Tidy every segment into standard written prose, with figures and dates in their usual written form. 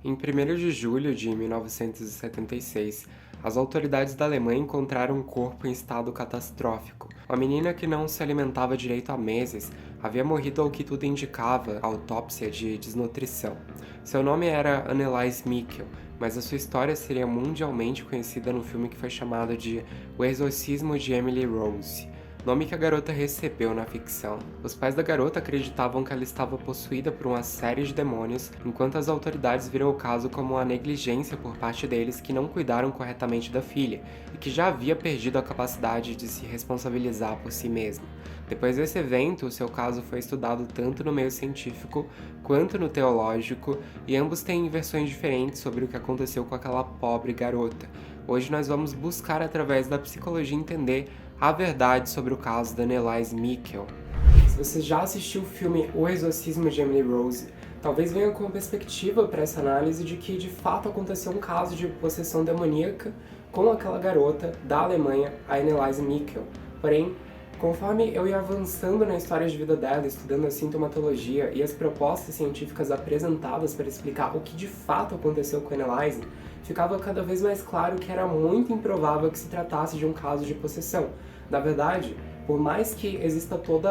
Em 1º de julho de 1976, as autoridades da Alemanha encontraram um corpo em estado catastrófico. Uma menina que não se alimentava direito há meses havia morrido ao que tudo indicava, autópsia de desnutrição. Seu nome era Anneliese Michel, mas a sua história seria mundialmente conhecida no filme que foi chamado de O Exorcismo de Emily Rose, nome que a garota recebeu na ficção. Os pais da garota acreditavam que ela estava possuída por uma série de demônios, enquanto as autoridades viram o caso como uma negligência por parte deles que não cuidaram corretamente da filha, e que já havia perdido a capacidade de se responsabilizar por si mesma. Depois desse evento, seu caso foi estudado tanto no meio científico quanto no teológico, e ambos têm versões diferentes sobre o que aconteceu com aquela pobre garota. Hoje nós vamos buscar, através da psicologia, entender a verdade sobre o caso da Anneliese Michel. Se você já assistiu o filme O Exorcismo de Emily Rose, talvez venha com perspectiva para essa análise de que de fato aconteceu um caso de possessão demoníaca com aquela garota da Alemanha, a Anneliese Michel. Porém, conforme eu ia avançando na história de vida dela, estudando a sintomatologia e as propostas científicas apresentadas para explicar o que de fato aconteceu com a Anneliese, ficava cada vez mais claro que era muito improvável que se tratasse de um caso de possessão. Na verdade, por mais que exista todo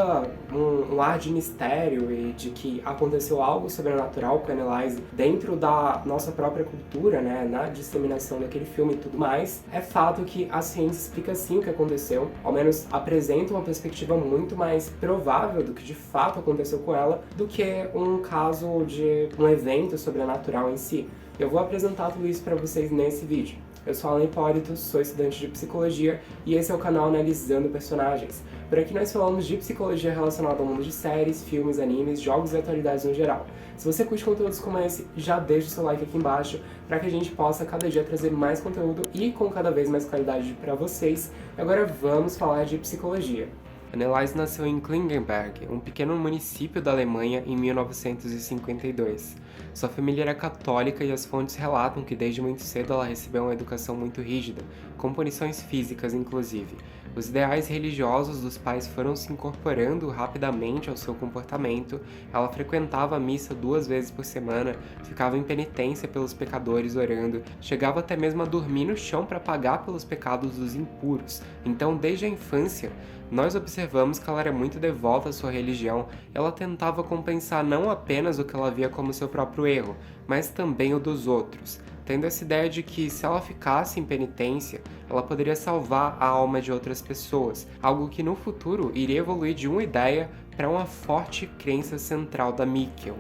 um ar de mistério e de que aconteceu algo sobrenatural com a Anneliese dentro da nossa própria cultura, né, na disseminação daquele filme e tudo mais, é fato que a ciência explica sim o que aconteceu, ao menos apresenta uma perspectiva muito mais provável do que de fato aconteceu com ela, do que um caso de um evento sobrenatural em si. Eu vou apresentar tudo isso para vocês nesse vídeo. Eu sou Alan Hipólito, sou estudante de psicologia e esse é o canal Analisando Personagens. Por aqui nós falamos de psicologia relacionada ao mundo de séries, filmes, animes, jogos e atualidades no geral. Se você curte conteúdos como esse, já deixa o seu like aqui embaixo para que a gente possa cada dia trazer mais conteúdo e com cada vez mais qualidade para vocês. Agora vamos falar de psicologia. Anneliese nasceu em Klingenberg, um pequeno município da Alemanha, em 1952. Sua família era católica e as fontes relatam que desde muito cedo ela recebeu uma educação muito rígida, com punições físicas inclusive. Os ideais religiosos dos pais foram se incorporando rapidamente ao seu comportamento. Ela frequentava a missa 2 vezes por semana, ficava em penitência pelos pecadores orando, chegava até mesmo a dormir no chão para pagar pelos pecados dos impuros. Então, desde a infância, nós observamos que ela era muito devota à sua religião. Ela tentava compensar não apenas o que ela via como seu próprio erro, mas também o dos outros, tendo essa ideia de que se ela ficasse em penitência, ela poderia salvar a alma de outras pessoas, algo que no futuro iria evoluir de uma ideia para uma forte crença central da Michel.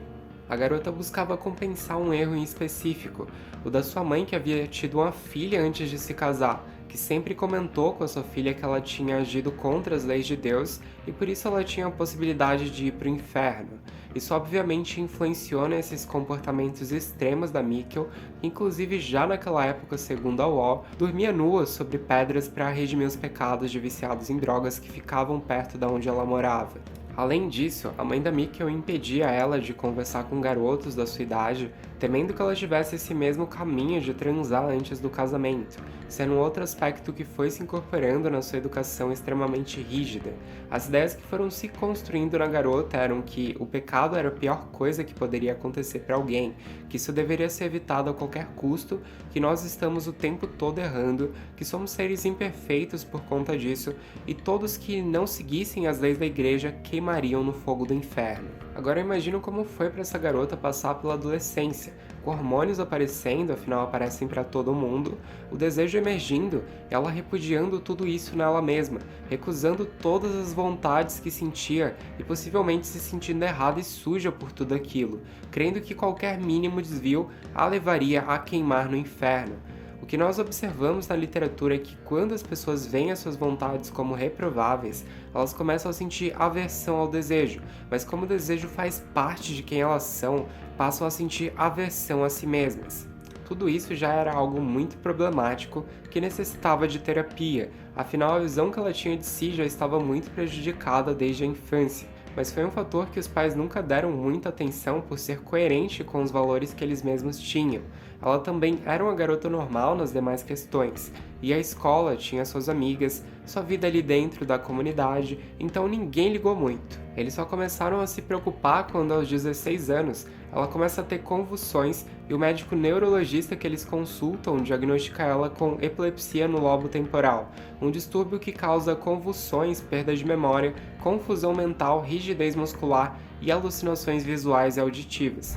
A garota buscava compensar um erro em específico, o da sua mãe, que havia tido uma filha antes de se casar, que sempre comentou com a sua filha que ela tinha agido contra as leis de Deus e por isso ela tinha a possibilidade de ir para o inferno. Isso obviamente influenciou nesses comportamentos extremos da Michel, que inclusive já naquela época, segundo a UOL, dormia nua sobre pedras para redimir os pecados de viciados em drogas que ficavam perto da onde ela morava. Além disso, a mãe da Michel impedia ela de conversar com garotos da sua idade, temendo que ela tivesse esse mesmo caminho de transar antes do casamento, sendo um outro aspecto que foi se incorporando na sua educação extremamente rígida. As ideias que foram se construindo na garota eram que o pecado era a pior coisa que poderia acontecer para alguém, que isso deveria ser evitado a qualquer custo, que nós estamos o tempo todo errando, que somos seres imperfeitos por conta disso, e todos que não seguissem as leis da igreja queimariam no fogo do inferno. Agora imagino como foi para essa garota passar pela adolescência, com hormônios aparecendo, afinal aparecem para todo mundo, o desejo emergindo, ela repudiando tudo isso nela mesma, recusando todas as vontades que sentia e possivelmente se sentindo errada e suja por tudo aquilo, crendo que qualquer mínimo desvio a levaria a queimar no inferno. O que nós observamos na literatura é que quando as pessoas veem as suas vontades como reprováveis, elas começam a sentir aversão ao desejo, mas como o desejo faz parte de quem elas são, passam a sentir aversão a si mesmas. Tudo isso já era algo muito problemático que necessitava de terapia, afinal a visão que ela tinha de si já estava muito prejudicada desde a infância. Mas foi um fator que os pais nunca deram muita atenção por ser coerente com os valores que eles mesmos tinham. Ela também era uma garota normal nas demais questões, e a escola, tinha suas amigas, sua vida ali dentro da comunidade, então ninguém ligou muito. Eles só começaram a se preocupar quando, aos 16 anos, ela começa a ter convulsões e o médico neurologista que eles consultam diagnostica ela com epilepsia no lobo temporal, um distúrbio que causa convulsões, perda de memória, confusão mental, rigidez muscular e alucinações visuais e auditivas.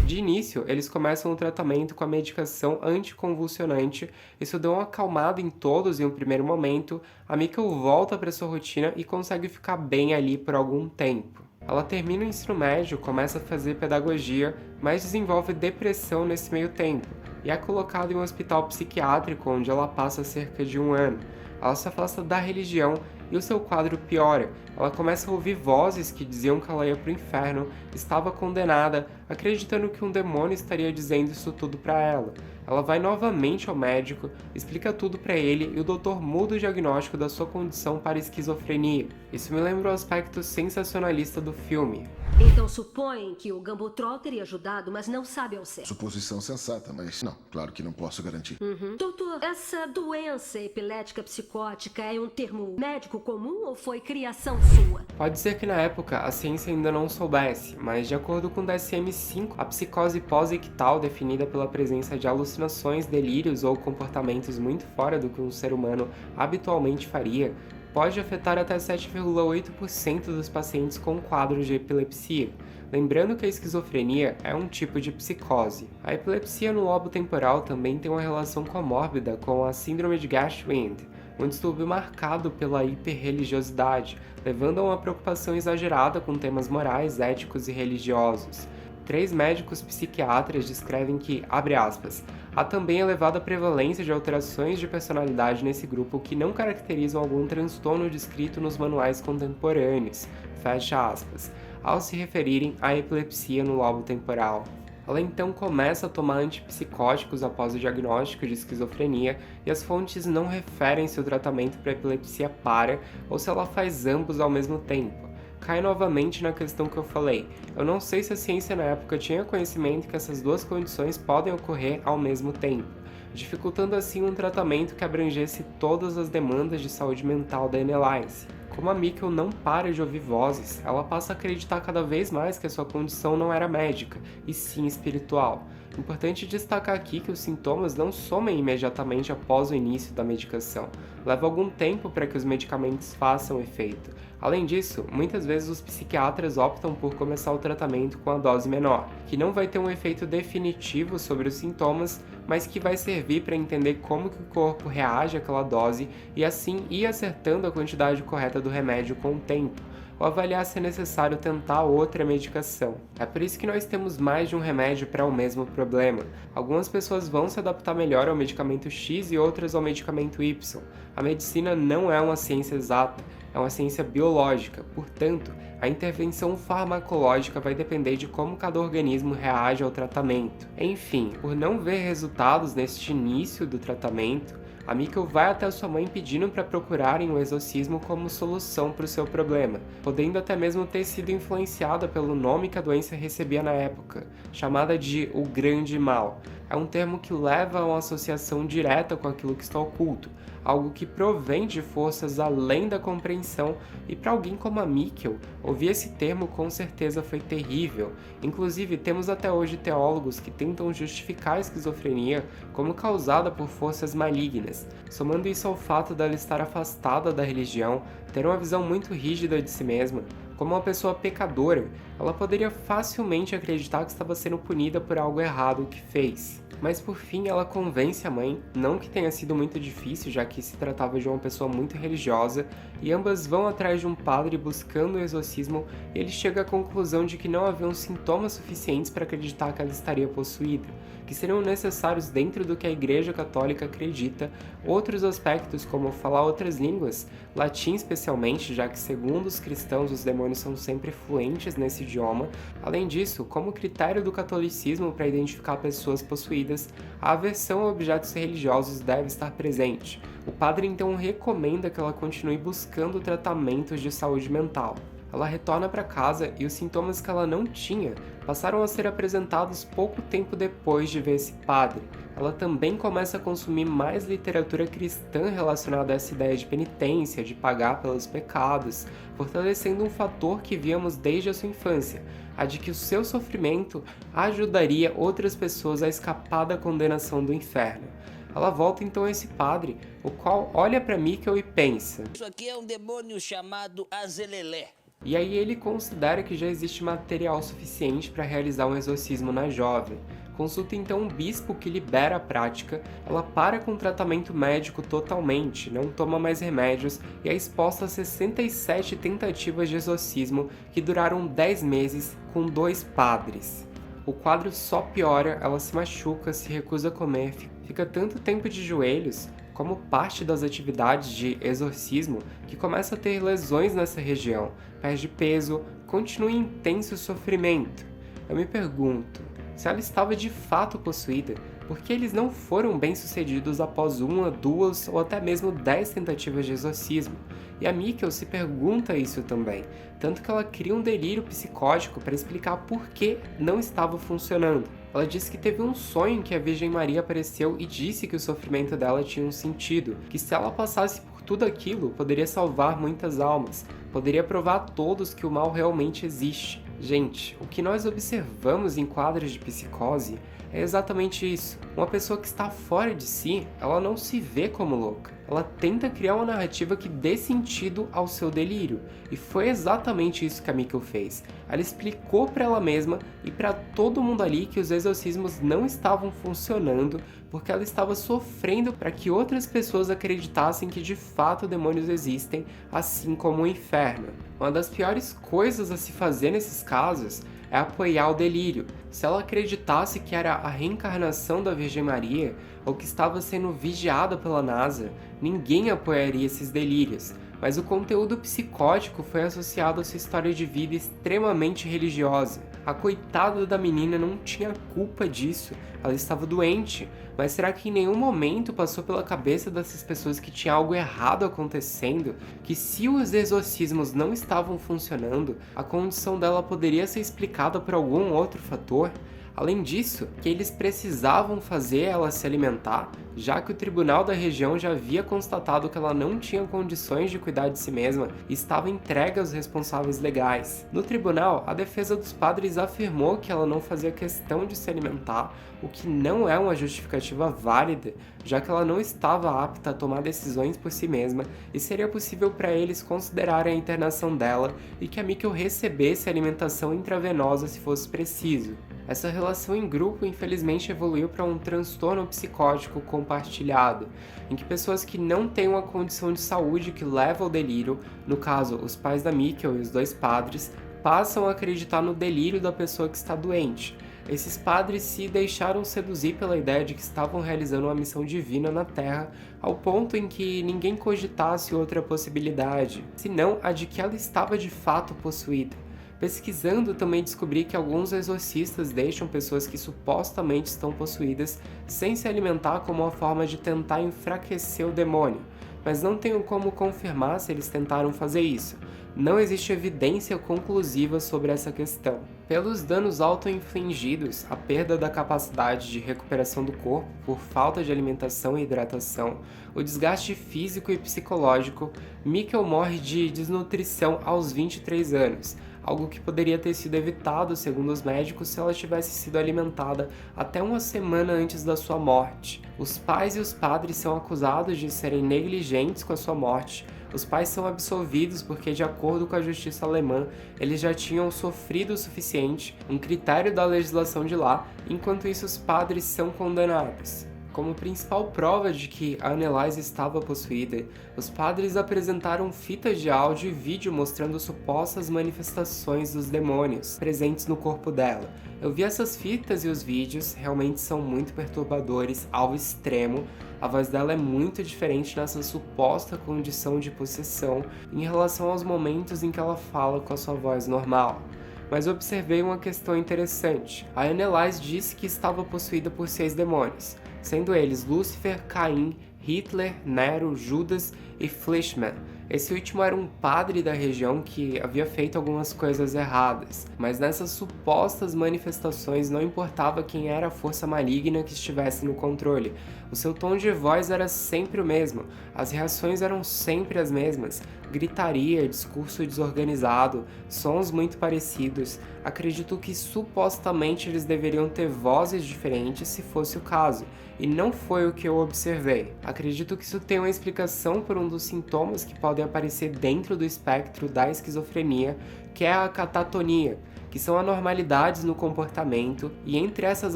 De início, eles começam o tratamento com a medicação anticonvulsionante, isso deu uma acalmada em todos em um primeiro momento, a Mikkel volta para sua rotina e consegue ficar bem ali por algum tempo. Ela termina o ensino médio, começa a fazer pedagogia, mas desenvolve depressão nesse meio tempo, e é colocada em um hospital psiquiátrico onde ela passa cerca de um ano. Ela se afasta da religião e o seu quadro piora. Ela começa a ouvir vozes que diziam que ela ia para o inferno, estava condenada, acreditando que um demônio estaria dizendo isso tudo para ela. Ela vai novamente ao médico, explica tudo para ele e o doutor muda o diagnóstico da sua condição para esquizofrenia. Isso me lembra o aspecto sensacionalista do filme. Então supõe que o Gambutrol teria ajudado, mas não sabe ao certo. Suposição sensata, mas não, claro que não posso garantir. Doutor, essa doença epilética psicótica é um termo médico comum ou foi criação sua? Pode ser que na época a ciência ainda não soubesse, mas de acordo com o DSM-5, a psicose pós-ictal, definida pela presença de alucinações, delírios ou comportamentos muito fora do que um ser humano habitualmente faria, pode afetar até 7,8% dos pacientes com quadros de epilepsia. Lembrando que a esquizofrenia é um tipo de psicose. A epilepsia no lobo temporal também tem uma relação comórbida com a síndrome de Gershwin, um distúrbio marcado pela hiperreligiosidade, levando a uma preocupação exagerada com temas morais, éticos e religiosos. 3 médicos psiquiatras descrevem que, abre aspas, há também elevada prevalência de alterações de personalidade nesse grupo que não caracterizam algum transtorno descrito nos manuais contemporâneos, fecha aspas, ao se referirem à epilepsia no lobo temporal. Ela então começa a tomar antipsicóticos após o diagnóstico de esquizofrenia e as fontes não referem se o tratamento para epilepsia para ou se ela faz ambos ao mesmo tempo. Cai novamente na questão que eu falei. Eu não sei se a ciência na época tinha conhecimento que essas duas condições podem ocorrer ao mesmo tempo, dificultando assim um tratamento que abrangesse todas as demandas de saúde mental da Anneliese. Como a Mikkel não para de ouvir vozes, ela passa a acreditar cada vez mais que a sua condição não era médica, e sim espiritual. Importante destacar aqui que os sintomas não somem imediatamente após o início da medicação. Leva algum tempo para que os medicamentos façam efeito. Além disso, muitas vezes os psiquiatras optam por começar o tratamento com a dose menor, que não vai ter um efeito definitivo sobre os sintomas, mas que vai servir para entender como que o corpo reage àquela dose e assim ir acertando a quantidade correta do remédio com o tempo, ou avaliar se é necessário tentar outra medicação. É por isso que nós temos mais de um remédio para o mesmo problema. Algumas pessoas vão se adaptar melhor ao medicamento X e outras ao medicamento Y. A medicina não é uma ciência exata, é uma ciência biológica, portanto, a intervenção farmacológica vai depender de como cada organismo reage ao tratamento. Enfim, por não ver resultados neste início do tratamento, a Mikkel vai até sua mãe pedindo para procurarem o exorcismo como solução para o seu problema, podendo até mesmo ter sido influenciada pelo nome que a doença recebia na época, chamada de o Grande Mal. É um termo que leva a uma associação direta com aquilo que está oculto, algo que provém de forças além da compreensão, e para alguém como a Mikkel, ouvir esse termo com certeza foi terrível. Inclusive, temos até hoje teólogos que tentam justificar a esquizofrenia como causada por forças malignas, somando isso ao fato dela estar afastada da religião, ter uma visão muito rígida de si mesma, Como uma pessoa pecadora, ela poderia facilmente acreditar que estava sendo punida por algo errado que fez. Mas por fim ela convence a mãe, não que tenha sido muito difícil, já que se tratava de uma pessoa muito religiosa, e ambas vão atrás de um padre buscando o exorcismo, e ele chega à conclusão de que não haviam sintomas suficientes para acreditar que ela estaria possuída, que seriam necessários dentro do que a Igreja Católica acredita, outros aspectos como falar outras línguas, latim especialmente, já que segundo os cristãos os demônios são sempre fluentes nesse idioma. Além disso, como critério do catolicismo para identificar pessoas possuídas, a aversão a objetos religiosos deve estar presente. O padre então recomenda que ela continue buscando tratamentos de saúde mental. Ela retorna para casa e os sintomas que ela não tinha passaram a ser apresentados pouco tempo depois de ver esse padre. Ela também começa a consumir mais literatura cristã relacionada a essa ideia de penitência, de pagar pelos pecados, fortalecendo um fator que víamos desde a sua infância, a de que o seu sofrimento ajudaria outras pessoas a escapar da condenação do inferno. Ela volta então a esse padre, o qual olha para Mikkel e pensa: Isso aqui é um demônio chamado Azelelé. E aí ele considera que já existe material suficiente para realizar um exorcismo na jovem. Consulta então um bispo que libera a prática, ela para com o tratamento médico totalmente, não toma mais remédios e é exposta a 67 tentativas de exorcismo que duraram 10 meses com 2 padres. O quadro só piora, ela se machuca, se recusa a comer, fica tanto tempo de joelhos, como parte das atividades de exorcismo, que começa a ter lesões nessa região, perde peso, continua em intenso sofrimento. Eu me pergunto, se ela estava de fato possuída, por que eles não foram bem-sucedidos após 1, 2 ou até mesmo 10 tentativas de exorcismo? E a Mikkel se pergunta isso também, tanto que ela cria um delírio psicótico para explicar por que não estava funcionando. Ela diz que teve um sonho em que a Virgem Maria apareceu e disse que o sofrimento dela tinha um sentido, que se ela passasse por tudo aquilo, poderia salvar muitas almas, poderia provar a todos que o mal realmente existe. Gente, o que nós observamos em quadros de psicose é exatamente isso. Uma pessoa que está fora de si, ela não se vê como louca. Ela tenta criar uma narrativa que dê sentido ao seu delírio. E foi exatamente isso que a Mikkel fez. Ela explicou para ela mesma e para todo mundo ali que os exorcismos não estavam funcionando porque ela estava sofrendo para que outras pessoas acreditassem que de fato demônios existem, assim como o inferno. Uma das piores coisas a se fazer nesses casos é apoiar o delírio. Se ela acreditasse que era a reencarnação da Virgem Maria ou que estava sendo vigiada pela NASA, ninguém apoiaria esses delírios. Mas o conteúdo psicótico foi associado à sua história de vida extremamente religiosa. A coitada da menina não tinha culpa disso, ela estava doente, mas será que em nenhum momento passou pela cabeça dessas pessoas que tinha algo errado acontecendo? Que se os exorcismos não estavam funcionando, a condição dela poderia ser explicada por algum outro fator? Além disso, que eles precisavam fazer ela se alimentar, já que o tribunal da região já havia constatado que ela não tinha condições de cuidar de si mesma e estava entregue aos responsáveis legais. No tribunal, a defesa dos padres afirmou que ela não fazia questão de se alimentar, o que não é uma justificativa válida, já que ela não estava apta a tomar decisões por si mesma e seria possível para eles considerarem a internação dela e que a Mikkel recebesse alimentação intravenosa se fosse preciso. Essa relação em grupo infelizmente evoluiu para um transtorno psicótico compartilhado, em que pessoas que não têm uma condição de saúde que leva ao delírio, no caso os pais da Mikkel e os 2 padres, passam a acreditar no delírio da pessoa que está doente. Esses padres se deixaram seduzir pela ideia de que estavam realizando uma missão divina na Terra, ao ponto em que ninguém cogitasse outra possibilidade, senão a de que ela estava de fato possuída. Pesquisando, também descobri que alguns exorcistas deixam pessoas que supostamente estão possuídas sem se alimentar como uma forma de tentar enfraquecer o demônio, mas não tenho como confirmar se eles tentaram fazer isso. Não existe evidência conclusiva sobre essa questão. Pelos danos auto-infligidos, a perda da capacidade de recuperação do corpo por falta de alimentação e hidratação, o desgaste físico e psicológico, Mikkel morre de desnutrição aos 23 anos, algo que poderia ter sido evitado, segundo os médicos, se ela tivesse sido alimentada até uma semana antes da sua morte. Os pais e os padres são acusados de serem negligentes com a sua morte, Os pais são absolvidos porque, de acordo com a justiça alemã, eles já tinham sofrido o suficiente, um critério da legislação de lá, enquanto isso os padres são condenados. Como principal prova de que a Anneliese estava possuída, os padres apresentaram fitas de áudio e vídeo mostrando supostas manifestações dos demônios presentes no corpo dela. Eu vi essas fitas e os vídeos, realmente são muito perturbadores ao extremo. A voz dela é muito diferente nessa suposta condição de possessão em relação aos momentos em que ela fala com a sua voz normal. Mas observei uma questão interessante. A Anneliese disse que estava possuída por 6 demônios, sendo eles Lúcifer, Caim, Hitler, Nero, Judas e Fleischmann. Esse último era um padre da região que havia feito algumas coisas erradas, mas nessas supostas manifestações não importava quem era a força maligna que estivesse no controle. O seu tom de voz era sempre o mesmo, as reações eram sempre as mesmas, gritaria, discurso desorganizado, sons muito parecidos. Acredito que supostamente eles deveriam ter vozes diferentes se fosse o caso, e não foi o que eu observei. Acredito que isso tem uma explicação por um dos sintomas que podem aparecer dentro do espectro da esquizofrenia, que é a catatonia, que são anormalidades no comportamento, e entre essas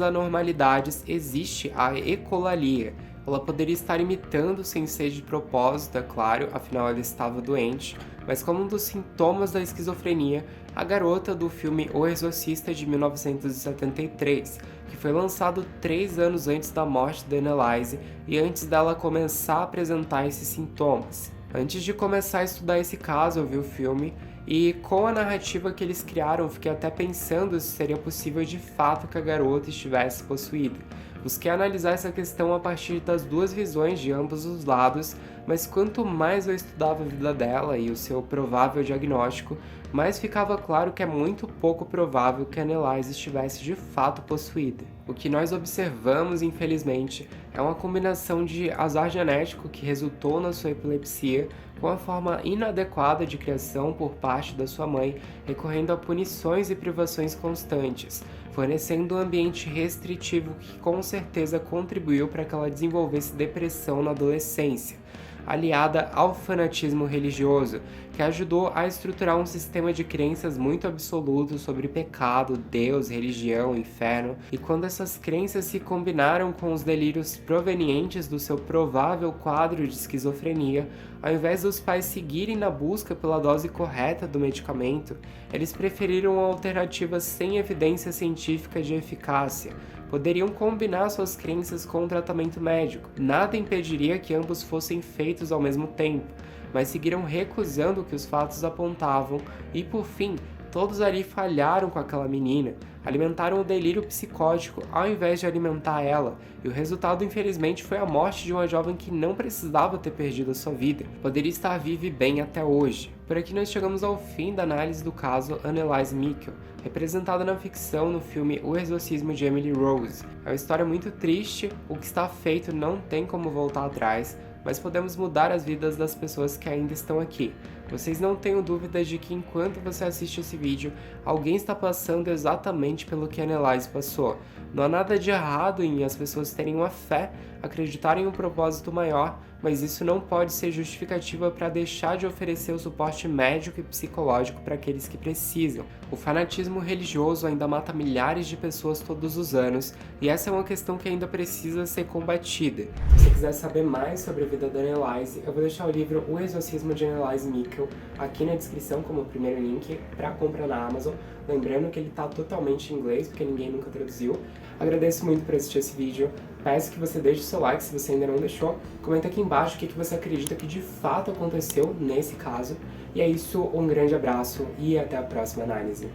anormalidades existe a ecolalia. Ela poderia estar imitando sem ser de propósito, é claro, afinal ela estava doente, mas como um dos sintomas da esquizofrenia, a garota do filme O Exorcista de 1973, que foi lançado 3 anos antes da morte da Anneliese e antes dela começar a apresentar esses sintomas. Antes de começar a estudar esse caso, eu vi o filme e com a narrativa que eles criaram, fiquei até pensando se seria possível de fato que a garota estivesse possuída. Busquei analisar essa questão a partir das 2 visões de ambos os lados, mas quanto mais eu estudava a vida dela e o seu provável diagnóstico, mais ficava claro que é muito pouco provável que a Anneliese estivesse de fato possuída. O que nós observamos, infelizmente, é uma combinação de azar genético que resultou na sua epilepsia com a forma inadequada de criação por parte da sua mãe, recorrendo a punições e privações constantes, fornecendo um ambiente restritivo que com certeza contribuiu para que ela desenvolvesse depressão na adolescência, aliada ao fanatismo religioso, que ajudou a estruturar um sistema de crenças muito absoluto sobre pecado, Deus, religião, inferno, e quando essas crenças se combinaram com os delírios provenientes do seu provável quadro de esquizofrenia, ao invés dos pais seguirem na busca pela dose correta do medicamento, eles preferiram uma alternativa sem evidência científica de eficácia. Poderiam combinar suas crenças com o tratamento médico. Nada impediria que ambos fossem feitos ao mesmo tempo, mas seguiram recusando o que os fatos apontavam e, por fim, todos ali falharam com aquela menina, alimentaram o delírio psicótico ao invés de alimentar ela, e o resultado, infelizmente, foi a morte de uma jovem que não precisava ter perdido a sua vida, poderia estar viva e bem até hoje. Por aqui nós chegamos ao fim da análise do caso Anneliese Michel, representada na ficção no filme O Exorcismo de Emily Rose. É uma história muito triste, o que está feito não tem como voltar atrás, mas podemos mudar as vidas das pessoas que ainda estão aqui. Vocês não tenham dúvidas de que enquanto você assiste esse vídeo, alguém está passando exatamente pelo que a Anneliese passou. Não há nada de errado em as pessoas terem uma fé, acreditarem em um propósito maior, mas isso não pode ser justificativa para deixar de oferecer o suporte médico e psicológico para aqueles que precisam. O fanatismo religioso ainda mata milhares de pessoas todos os anos, e essa é uma questão que ainda precisa ser combatida. Se você quiser saber mais sobre a vida da Anneliese, eu vou deixar o livro O Exorcismo de Anneliese Michel aqui na descrição como primeiro link para compra na Amazon. Lembrando que ele está totalmente em inglês, porque ninguém nunca traduziu. Agradeço muito por assistir esse vídeo. Peço que você deixe o seu like se você ainda não deixou. Comenta aqui embaixo o que você acredita que de fato aconteceu nesse caso. E é isso, um grande abraço e até a próxima análise.